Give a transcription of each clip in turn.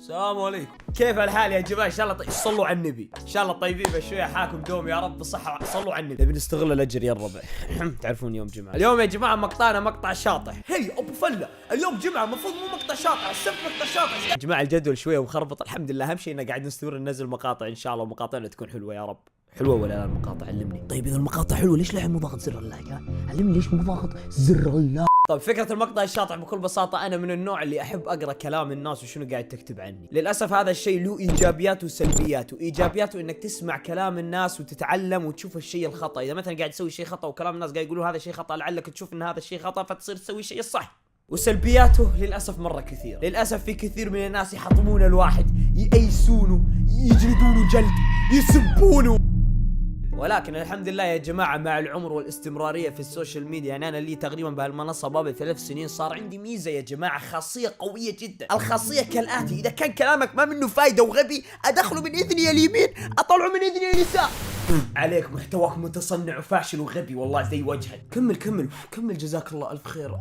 السلام عليكم. كيف الحال يا جماعه؟ ان شاء الله صلوا على النبي، ان شاء الله طيبين بشويه، حاكم دوم يا رب بالصحه، صلوا على النبي. نبي نستغل الاجر يا الربع. تعرفون يوم جمعه، اليوم يا جماعه مقطعنا مقطع شاطح. هي ابو فله، اليوم جمعه المفروض مو مقطع شاطح، السبت مقطع شاطح. يا جماعه الجدول شويه مخربط، الحمد لله، اهم شيء انه قاعد نستمر ننزل مقاطع ان شاء الله، ومقاطعنا تكون حلوه يا رب. حلوه ولا لا المقاطع؟ علمني. طيب اذا المقاطع حلوه ليش للحين مو ضاغط زر اللايك؟ ها علمني ليش مو ضاغط زر اللايك. طيب فكرة المقطع الشاطح بكل بساطة، أنا من النوع اللي أحب أقرأ كلام الناس وشنو قاعد تكتب عني. للأسف هذا الشيء له إيجابيات وسلبيات، وإيجابياته إنك تسمع كلام الناس وتتعلم وتشوف الشيء الخطأ. إذا مثلا قاعد تسوي شيء خطأ وكلام الناس قاعد يقولوا هذا شيء خطأ، لعلك تشوف إن هذا الشيء خطأ فتصير تسوي الشيء الصح. وسلبياته للأسف مرة كثير، للأسف في كثير من الناس يحطمون الواحد، يأيسونه، يجلدونه جلد، يسبونه. ولكن الحمد لله يا جماعة مع العمر والاستمرارية في السوشيال ميديا، يعني أنا لي تقريبا بهالمنصة بابا 3 سنين، صار عندي ميزة يا جماعة، خاصية قوية جدا. الخاصية كالآتي: إذا كان كلامك ما منه فايدة وغبي، أدخله من إذني اليمين أطلعه من إذني اليسار. عليك محتواك متصنع وفاشل وغبي والله زي وجهك. كمل جزاك الله ألف خير.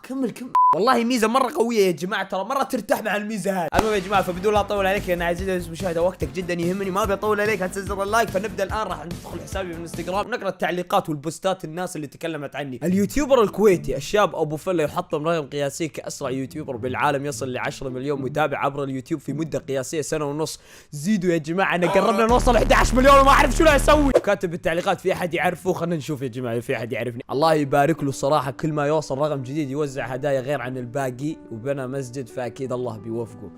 كمل والله ميزة مرة قوية يا جماعة، ترى مرة ترتاح مع الميزة هذه. المهم يا جماعة، فبدون لا أطول عليك لأن عزيزي المشاهدة وقتك جدا يهمني، ما أبي أطول عليك، هتنزل اللايك. فنبدأ الآن، راح ندخل حسابي في الانستغرام ونقرأ التعليقات والبوستات الناس اللي تكلمت عني. اليوتيوبر الكويتي الشاب أبو فله يحطم رقم قياسي كأسرع يوتيوبر بالعالم، يصل ل 10 مليون متابع عبر اليوتيوب في مدة قياسية 1.5 سنة. زيدوا يا جماعة، أنا قربنا نوصل 11 مليون وما أعرف شو له أسوي. كاتب بالتعليقات في أحد يعرفه؟ خلنا نشوف يا جماعة في أحد يعرفني. الله يبارك له صراحة، كل ما يوصل رقم جديد يوزع هدايا غير عن الباقي، وبنى مسجد، فأكيد الله بيوفقه.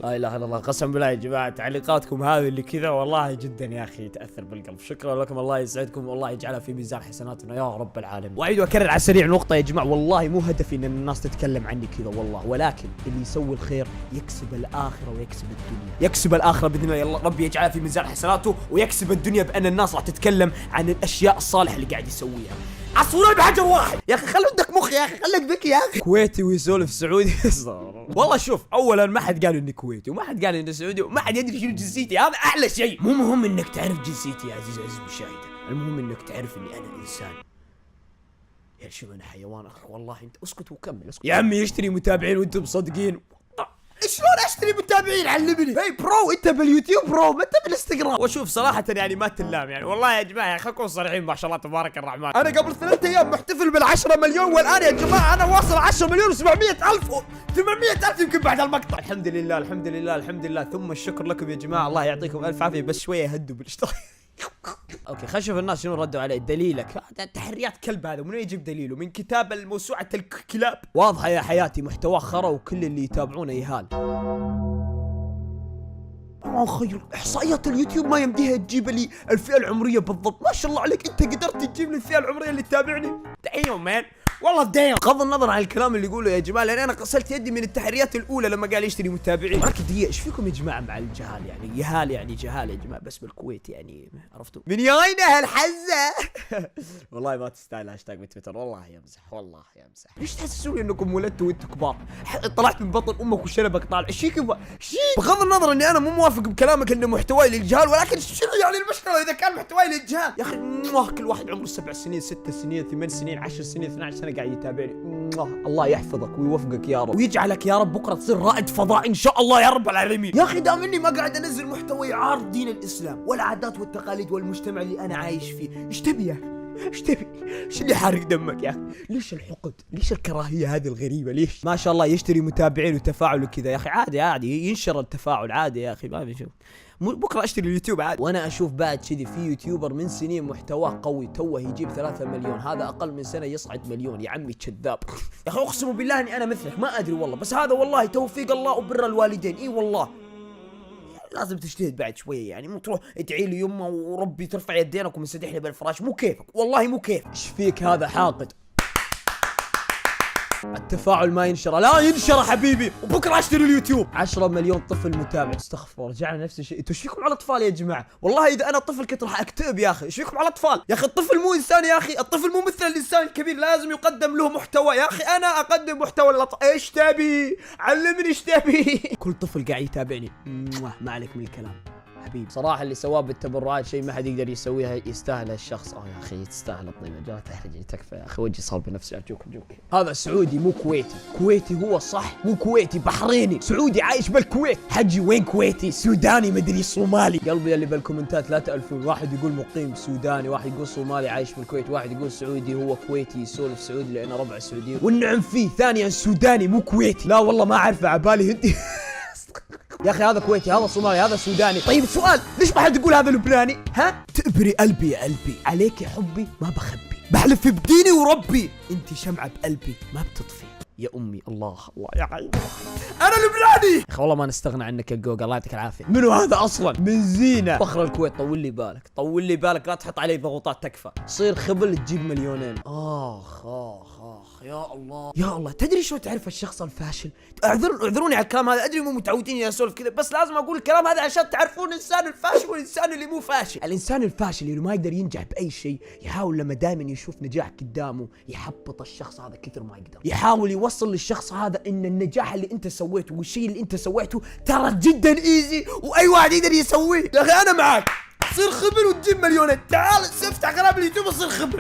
لا اله الا الله، قسم بالله يا جماعه تعليقاتكم هذه اللي كذا والله جدا يا اخي تاثر بالقلب. شكرا لكم، الله يسعدكم والله يجعلها في ميزان حسناتنا يا رب العالمين. واعيد واكرر على السريع نقطه يا جماعه، والله مو هدفي ان الناس تتكلم عني كذا والله، ولكن اللي يسوي الخير يكسب الاخره ويكسب الدنيا، يكسب الاخره باذن الله، يلا ربي يجعلها في ميزان حسناته، ويكسب الدنيا بان الناس راح تتكلم عن الاشياء الصالحه اللي قاعد يسويها. عصفورين بحجر واحد يا اخي، خلي عندك مخ يا اخي، خليك ذكي يا اخي. كويتي ويسولف سعودي. والله شوف، اولا ما حد قال اني كويتي، وما حد قال اني سعودي، وما حد يدري شنو جنسيتي، هذا احلى شيء. مو مهم انك تعرف جنسيتي يا عزيز المشاهد، المهم انك تعرف اني انا انسان. يا شو انا حيوان اخي والله. انت اسكت وكمل، اسكت يا عمي. يشتري متابعين وانتم مصدقين؟ شلون اشتري متابعين؟ علمني. هي برو، انت باليوتيوب برو، ما انت بالانستغرام. وشوف صراحه يعني ما تلام يعني، والله يا جماعه خلينا نكون صريحين، ما شاء الله تبارك الرحمن، انا قبل 3 ايام محتفل بال10 مليون، والان يا جماعه انا واصل 10 مليون و700 الف 800 الف يمكن بعد المقطع. الحمد لله الحمد لله الحمد لله، ثم الشكر لكم يا جماعه، الله يعطيكم الف عافيه، بس شويه هدوا بالاشتراك. اوكي خلينا نشوف الناس شنو ردوا عليه. دليلك تحريات كلب، هذا منو يجيب دليله؟ من كتاب الموسوعة الكلاب. واضحة يا حياتي، محتواه خرا وكل اللي يتابعونه يهال. خير احصائيات اليوتيوب ما يمديها تجيب لي الفئة العمرية بالضبط. ما شاء الله عليك، انت قدرت تجيب لي الفئة العمرية اللي تتابعني. دايم مان والله دايم. بغض النظر عن الكلام اللي يقوله يا جماعه، لان انا غسلت يدي من التحريات الاولى لما قال يشتري متابعين. ولكن دقيقه، ايش فيكم يا جماعه مع الجهال؟ يعني يهال يعني جهال يا جماعه، بس بالكويت يعني عرفتوا من ياينا هالحزه. والله ما تستاهل هاشتاج بتويتر، والله يمزح والله يمزح. ليش تحسسوني انكم ولدتوا وانتم كبار؟ طلعت من بطن امك وشنبك طالع. ايش بغض النظر اني انا مو موافق بكلامك انه محتواي للجهال، ولكن شنو يعني المشكله اذا كان محتواي للجهال؟ يا اخي كل واحد عمره 7 سنين 6 سنين 8 سنين 10 سنين 12 سنه قاعد يتابعني. الله يحفظك ويوفقك يا رب، ويجعلك يا رب بكره تصير رائد فضاء ان شاء الله يا رب العالمين. يا اخي دام اني ما قاعد انزل محتوى يعارض دين الاسلام والعادات والتقاليد والمجتمع اللي انا عايش فيه، ايش تبي يا اخي؟ ايش تبي؟ ايش اللي حارق دمك يا اخي؟ ليش الحقد؟ ليش الكراهيه هذه الغريبه؟ ليش؟ ما شاء الله يشتري متابعين وتفاعل وكذا يا اخي، عادي ينشر التفاعل عادي يا اخي، ما بيشوف. بكره اشتري اليوتيوب عادي. وانا اشوف بعد كذي في يوتيوبر من سنين محتواه قوي، توه يجيب 3 مليون، هذا اقل من سنه يصعد مليون. يا عمي كذاب. يا اخي اقسم بالله اني انا مثلك، ما ادري والله، بس هذا والله توفيق الله وبر الوالدين. اي والله لازم تجتهد بعد شويه، يعني مو تروح ادعي لي يمه وربي ترفع يدينك ومسدحني بالفراش، مو كيفك والله مو كيف. ايش فيك هذا حاقد؟ التفاعل ما ينشر، لا ينشر حبيبي، وبكره اشتري اليوتيوب. 10 مليون طفل متابع، استغفر الله، رجعنا نفس الشيء. انتوا ايش فيكم على الاطفال يا جماعه؟ والله اذا انا طفل كنت راح اكتئب يا اخي. ايش فيكم على الاطفال يا اخي؟ الطفل مو انسان يا اخي، الطفل مو مثل الانسان الكبير، لازم يقدم له محتوى يا اخي. انا اقدم محتوى للاطفال. ايش تبي؟ علمني ايش تبي. كل طفل قاعد يتابعني، ما عليك من الكلام. حبيبي صراحه اللي سواه بالتبرعات شيء ما حد يقدر يسويها، يستاهل هالشخص. يا اخي تستاهل الطيبه، جاء تحرجني تكفى يا اخي، وجهي صار بنفسي. ارجوك. هذا سعودي مو كويتي. كويتي هو صح، مو كويتي، بحريني. سعودي عايش بالكويت. حجي وين كويتي؟ سوداني مدري صومالي. قلبي اللي بالكومنتات لا تألفون، واحد يقول مقيم سوداني، واحد يقول صومالي عايش بالكويت، واحد يقول سعودي هو كويتي يسولف سعودي لانه ربع سعودي. والنعم فيه. ثانيا سوداني مو كويتي. لا والله ما اعرفه، عبالي هندي. يا اخي هذا كويتي، هذا صومالي، هذا سوداني. طيب سؤال، ليش ما حد يقول هذا لبناني؟ ها؟ تأبري قلبي يا قلبي، عليك يا حبي ما بخبي، بحلف بديني وربي انت شمعة بقلبي ما بتطفي. يا امي الله يا عيني انا لبناني. يا اخي والله ما نستغنى عنك يا جوجل، الله يعطيك العافيه. منو هذا اصلا؟ من زينه فخر الكويت. طول لي بالك لا تحط علي ضغوطات تكفى. صير خبل تجيب مليونين. اخ يا الله. تدري شو تعرف الشخص الفاشل؟ اعذروني على الكلام هذا، ادري مو متعودين يا اسولف كذا، بس لازم اقول الكلام هذا عشان تعرفون الانسان الفاشل والانسان اللي مو فاشل. الانسان الفاشل اللي ما يقدر ينجح باي شيء، يحاول لما دائما يشوف نجاح قدامه يحبط الشخص هذا كثر ما يقدر، يحاول يوصل للشخص هذا ان النجاح اللي انت سويته والشيء اللي انت سويته ترى جدا ايزي واي واحد يقدر يسويه. يا اخي انا معك، صير خبل وتجيب مليونين. تعال افتح قناه باليوتيوب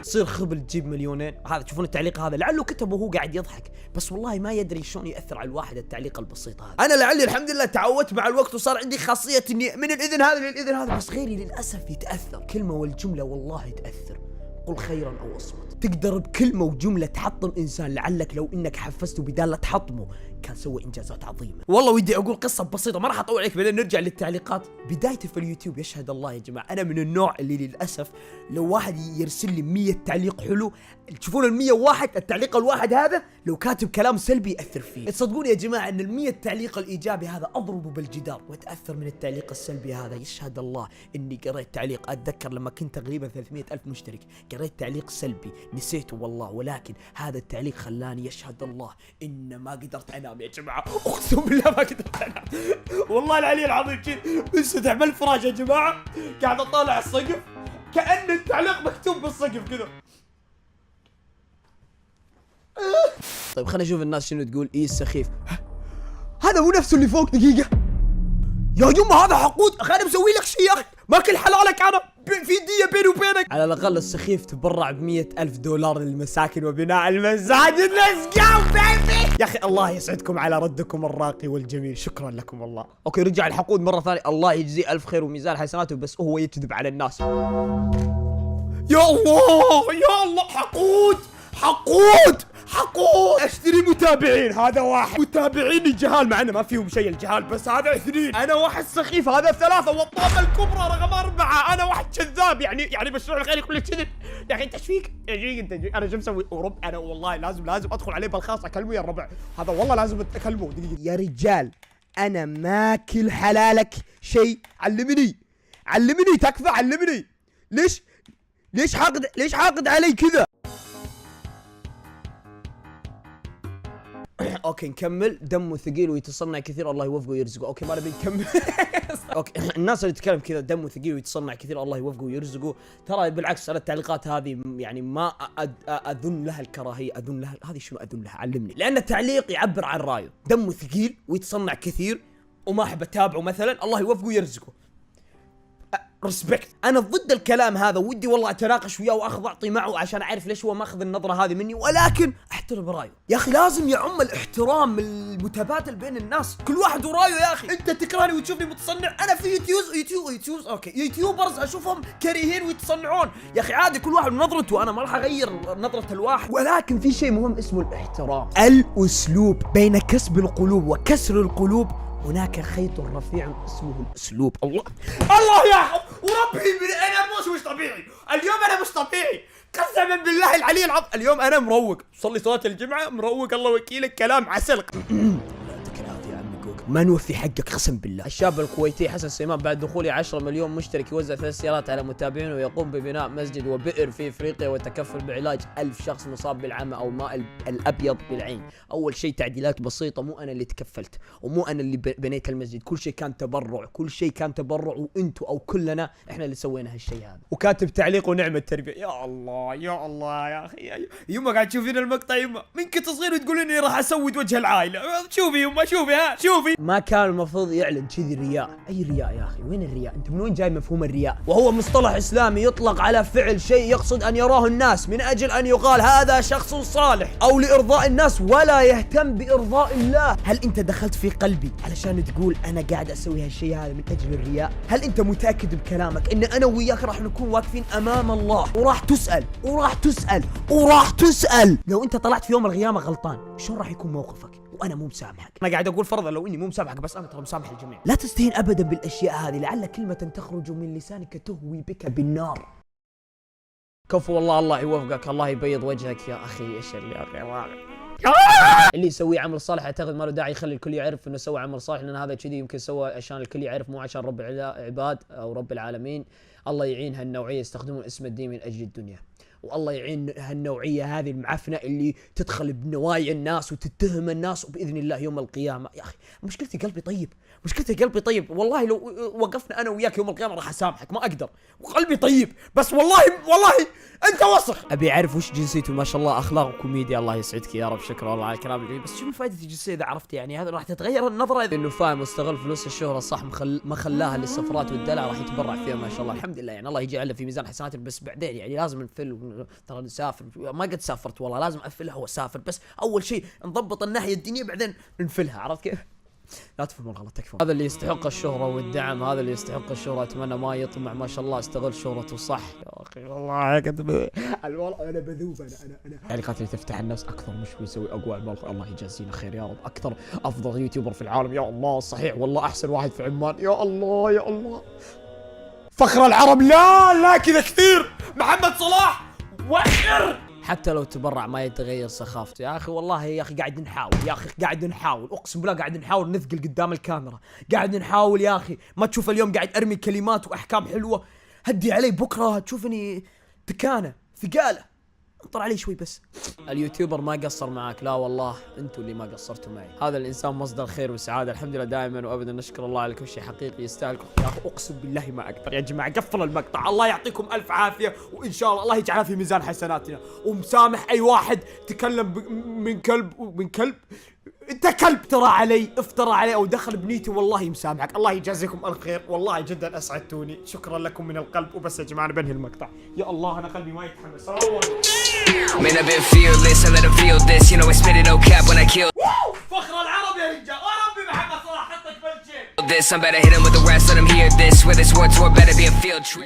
صير خبل تجيب مليونين. هذا تشوفون التعليق هذا لعله كتبه وهو قاعد يضحك، بس والله ما يدري شلون ياثر على الواحد التعليق البسيط هذا. انا لعلي الحمد لله تعودت مع الوقت وصار عندي خاصيه اني من الاذن هذا للاذن هذا، بس غيري للاسف يتاثر. كلمه والجمله والله تاثر. قل خيرا او اصمت. تقدر بكلمه وجمله تحطم انسان، لعلك لو انك حفزته بدال لا تحطمه كان سوى انجازات عظيمه. والله ودي اقول قصه بسيطه ما راح اطول عليك، بعدين نرجع للتعليقات. بدايتي في اليوتيوب يشهد الله يا جماعه، انا من النوع اللي للاسف لو واحد يرسل لي 100 تعليق حلو، تشوفون ال 101 التعليق الواحد هذا لو كاتب كلام سلبي ياثر فيه. تصدقون يا جماعه ان ال 100 تعليق الايجابي هذا اضربه بالجدار واتاثر من التعليق السلبي هذا. يشهد الله اني قريت تعليق، اتذكر لما كنت تقريبا 300,000 مشترك قريت تعليق سلبي نسيته والله، ولكن هذا التعليق خلاني يشهد الله ان ما قدرت انام يا جماعه، اقسم بالله ما قدرت انام. والله العلي العظيم انسدح بالفراش يا جماعه، قاعد اطالع السقف كأن التعليق مكتوب بالسقف كذا. طيب خلينا نشوف الناس شنو تقول. السخيف هذا مو نفسه اللي فوق. دقيقه يا جماعه هذا حقود. انا مسوي لك شيء يا اخي، ماكل حلالك انا، في دية بيني وبينك. على الاقل السخيف تبرع ب100,000 دولار للمساكن وبناء المساجد. ليتس جو بيبي. يا اخي الله يسعدكم على ردكم الراقي والجميل، شكرا لكم والله. اوكي رجع الحقود مره ثانيه، الله يجزيه الف خير وميزان حسناته، بس هو يكذب على الناس. يا الله حقود اشتري متابعين. هذا واحد، متابعيني جهال مع انه ما فيهم شيء الجهال، بس هذا 2. انا واحد سخيف، هذا 3. والطامه الكبرى رقم 4. انا واحد كذاب. يعني مشروع الخير يقول لك كذب. يا اخي انت ايش فيك؟ انا شو مسوي؟ انا والله لازم ادخل عليه بالخاص اكلمه يا الربع هذا، والله لازم اكلمه. دقيقه يا رجال انا ماكل حلالك شيء. علمني تكفى، علمني. ليش حاقد علي كذا؟ اوكي نكمل. دمه ثقيل ويتصنع كثير، الله يوفقه ويرزقه. اوكي ما نبي نكمل. اوكي الناس اللي تتكلم كذا دمه ثقيل ويتصنع كثير، الله يوفقه ويرزقه، ترى بالعكس انا التعليقات هذه يعني ما اذن لها الكراهيه، اذن لها هذه شنو اذن لها؟ علمني. لان التعليق يعبر عن رايه، دمه ثقيل ويتصنع كثير وما احب اتابعه مثلا، الله يوفقه ويرزقه. ريسبكت. انا ضد الكلام هذا، ودي والله اتناقش وياه واخذ اعطي معه عشان اعرف ليش هو ماخذ النظره هذه مني، ولكن احترم رايه. يا اخي لازم يعم الاحترام المتبادل بين الناس، كل واحد ورايه. يا اخي انت تكرهني وتشوفني متصنع، انا في يوتيوبرز اشوفهم كريهين ويتصنعون. يا اخي عادي كل واحد ونظرته، انا ما راح اغير نظره الواحد، ولكن في شيء مهم اسمه الاحترام. الاسلوب بين كسب القلوب وكسر القلوب هناك خيط رفيع اسمه الاسلوب. الله يا وربي انا مش طبيعي اليوم، انا مش طبيعي قسما بالله العلي العظيم. اليوم انا مروق، صلي صلاه الجمعه مروق، الله وكيلك كلام عسل. ما نوفي حقك قسم بالله. الشاب الكويتي حسن سليمان بعد دخول 10 مليون مشترك يوزع 3 سيارات على متابعينه ويقوم ببناء مسجد وبئر في افريقيا وتكفل بعلاج 1000 شخص مصاب بالعمى او ماء الابيض بالعين. اول شيء تعديلات بسيطه، مو انا اللي تكفلت ومو انا اللي بنيت المسجد، كل شيء كان تبرع، وانتم او كلنا احنا اللي سوينا هالشيء هذا. وكاتب تعليق ونعم التربيه. يا الله يا اخي، يما قاعد تشوفين المقطع يما من كنت صغير وتقولين لي راح اسود وجه العائله. شوفي يما، شوفي ما كان المفروض يعلن كذي رياء. اي رياء يا اخي؟ وين الرياء؟ انت من وين جاي مفهوم الرياء؟ وهو مصطلح اسلامي يطلق على فعل شيء يقصد ان يراه الناس من اجل ان يقال هذا شخص صالح او لارضاء الناس ولا يهتم بارضاء الله. هل انت دخلت في قلبي علشان تقول انا قاعد اسوي هالشيء هذا من اجل الرياء؟ هل انت متاكد بكلامك ان انا وياك راح نكون واقفين امام الله وراح تسال لو انت طلعت في يوم القيامه غلطان شو راح يكون موقفك وانا مو مسامحك؟ انا قاعد اقول فرضا لو اني مو مسامحك بس انا ترى مسامح الجميع. لا تستهين ابدا بالاشياء هذه، لعل كلمه تخرج من لسانك تهوي بك بالنار. كفو والله، الله يوفقك، الله يبيض وجهك يا اخي. ايش اللي يسوي عمل صالح اعتقد ما له داعي يخلي الكل يعرف انه سوى عمل صالح، لان هذا كذي يمكن سوى عشان الكل يعرف مو عشان رب العباد او رب العالمين. الله يعين هالنوعيه يستخدمون اسم الدين من اجل الدنيا، والله يعين هالنوعيه هذه المعفنه اللي تدخل بنوايا الناس وتتهم الناس، وباذن الله يوم القيامه يا اخي مشكلتي قلبي طيب، والله لو وقفنا انا وياك يوم القيامه راح اسامحك، ما اقدر وقلبي طيب، بس والله انت وسخ. ابي اعرف وش جنسيته، ما شاء الله اخلاق وكوميديا، الله يسعدك يا رب، شكرا والله على الكلام الجميل. بس شنو فائده الجنسيه اذا عرفت؟ يعني هذا راح تتغير النظره اذا انه فاهم واستغل فلوس الشهره صح، ما خلاها للسفرات والدلع، راح يتبرع فيها ما شاء الله. الحمد لله يعني الله يجعله في ميزان حسناته، بس بعدين يعني لازم نفل، ترى نسافر، ما قد سافرت والله، لازم افلها واسافر، بس اول شيء نضبط الناحيه الدينيه بعدين نفلها، عرفت كيف؟ لا تفهمون غلط، تكفون. هذا اللي يستحق الشهرة والدعم، هذا اللي يستحق الشهرة، اتمنى ما يطمع، ما شاء الله استغل شهرته صح يا اخي. والله والله انا بذوب، انا يعني قاتل تفتح النفس اكثر مش بيسوي اقوى المال، الله يجازينا خير يا رب، اكثر افضل يوتيوبر في العالم يا الله، صحيح والله احسن واحد في عمان يا الله يا الله، فخر العرب. لا كذا كثير، محمد صلاح وحر. حتى لو تبرع ما يتغير سخافته يا اخي، والله يا اخي قاعد نحاول اقسم بالله، قاعد نحاول نثقل قدام الكاميرا، قاعد نحاول يا اخي، ما تشوف اليوم قاعد ارمي كلمات واحكام حلوه، هدي علي بكره تشوفني ثقاله، انطر علي شوي بس. اليوتيوبر ما قصر معك، لا والله انتوا اللي ما قصرتوا معي، هذا الانسان مصدر خير وسعاده، الحمد لله دائما وابدا نشكر الله على كل شيء حقيقي يستاهل يا اخي، اقسم بالله ما اقدر يا جماعه، قفل المقطع، الله يعطيكم الف عافيه، وان شاء الله يجعلها في ميزان حسناتنا، ومسامح اي واحد تكلم من كلب انت كلب افترى علي او دخل بنيتي، والله مسامحك، الله يجازيكم الخير، والله جدا اسعدتوني، شكرا لكم من القلب. وبس يا جماعه بنهي المقطع، يا الله انا قلبي ما يتحمس. Man, I've been fearless, I let them feel this. You know I spit it no cap when I kill فخر العرب يا رجال، وربي محمد صلاح حطك بالجيب this. I'm better hit him with the rest, let them hear this. Where this war tour better be a field trip.